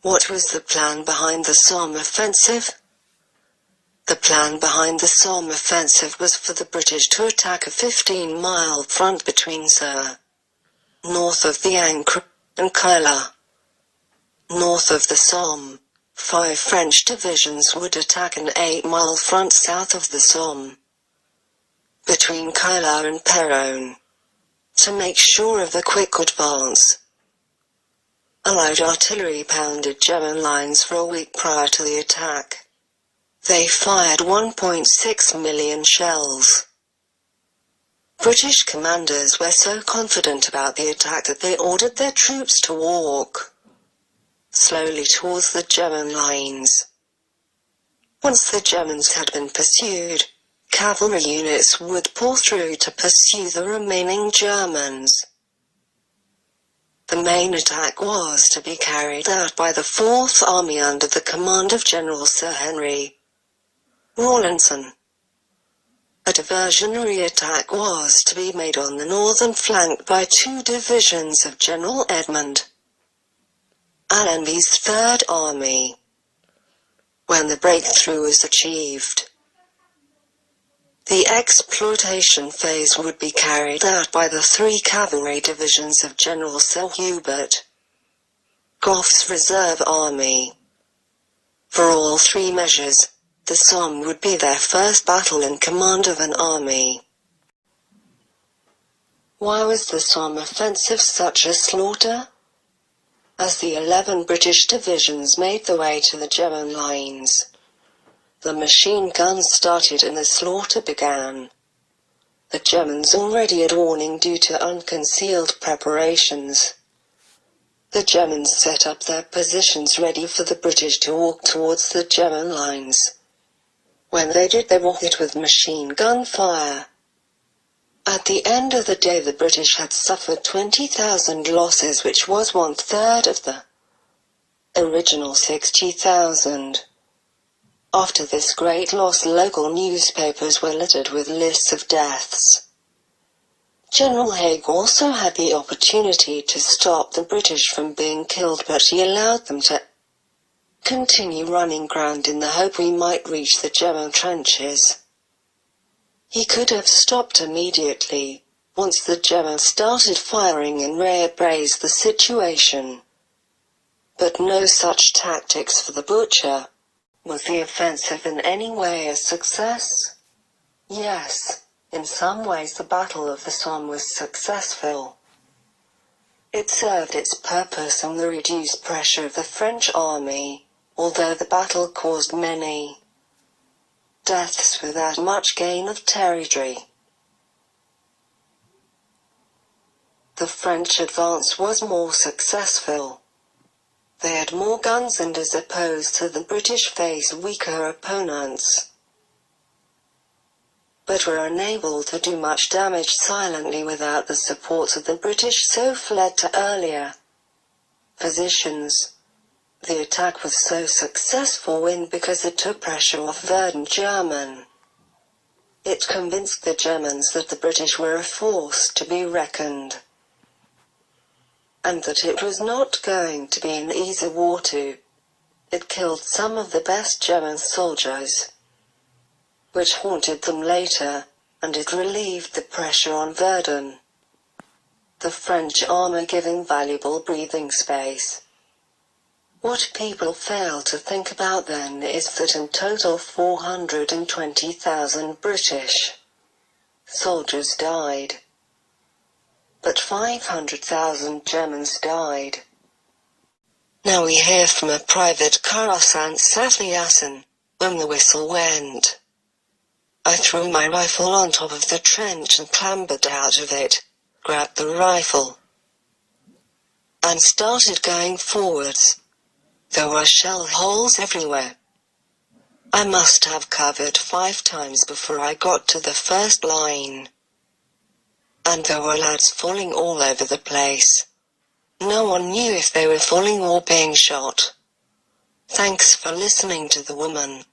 What was the plan behind the Somme offensive? The plan behind the Somme offensive was for the British to attack a 15-mile front between Sur, north of the Ancre, and Kyla. North of the Somme, 5 French divisions would attack an 8-mile front south of the Somme, between Kyla and Péronne, to make sure of a quick advance. Allied artillery pounded German lines for a week prior to the attack. They fired 1.6 million shells. British commanders were so confident about the attack that they ordered their troops to walk slowly towards the German lines. Once the Germans had been pursued, cavalry units would pour through to pursue the remaining Germans. The main attack was to be carried out by the Fourth Army under the command of General Sir Henry Rawlinson. A diversionary attack was to be made on the northern flank by 2 divisions of General Edmund Allenby's Third Army. When the breakthrough was achieved, the exploitation phase would be carried out by the 3 cavalry divisions of General Sir Hubert Gough's Reserve Army. For all 3 measures, the Somme would be their first battle in command of an army. Why was the Somme offensive such a slaughter? As the 11 British divisions made their way to the German lines, the machine guns started and the slaughter began. The Germans already had warning due to unconcealed preparations. The Germans set up their positions ready for the British to walk towards the German lines. When they did, they walked it with machine gun fire. At the end of the day, the British had suffered 20,000 losses, which was 1/3 of the original 60,000. After this great loss, local newspapers were littered with lists of deaths. General Haig also had the opportunity to stop the British from being killed, but he allowed them to continue running ground in the hope we might reach the German trenches. He could have stopped immediately, once the Germans started firing and reappraised the situation. But no such tactics for the butcher. Was the offensive in any way a success? Yes, in some ways the Battle of the Somme was successful. It served its purpose on the reduced pressure of the French army, although the battle caused many deaths without much gain of territory. The French advance was more successful. They had more guns and, as opposed to the British, faced weaker opponents, but were unable to do much damage silently without the support of the British, so fled to earlier positions. The attack was so successful because it took pressure off Verdun German. It convinced the Germans that the British were a force to be reckoned, and that it was not going to be an easy war too. It killed some of the best German soldiers, which haunted them later, and it relieved the pressure on Verdun, the French army giving valuable breathing space. What people fail to think about then is that in total 420,000 British soldiers died, but 500,000 Germans died. Now we hear from a private Karasant Safliasan. When the whistle went, I threw my rifle on top of the trench and clambered out of it, grabbed the rifle, and started going forwards. There were shell holes everywhere. I must have covered 5 times before I got to the first line. And there were lads falling all over the place. No one knew if they were falling or being shot. Thanks for listening to the woman.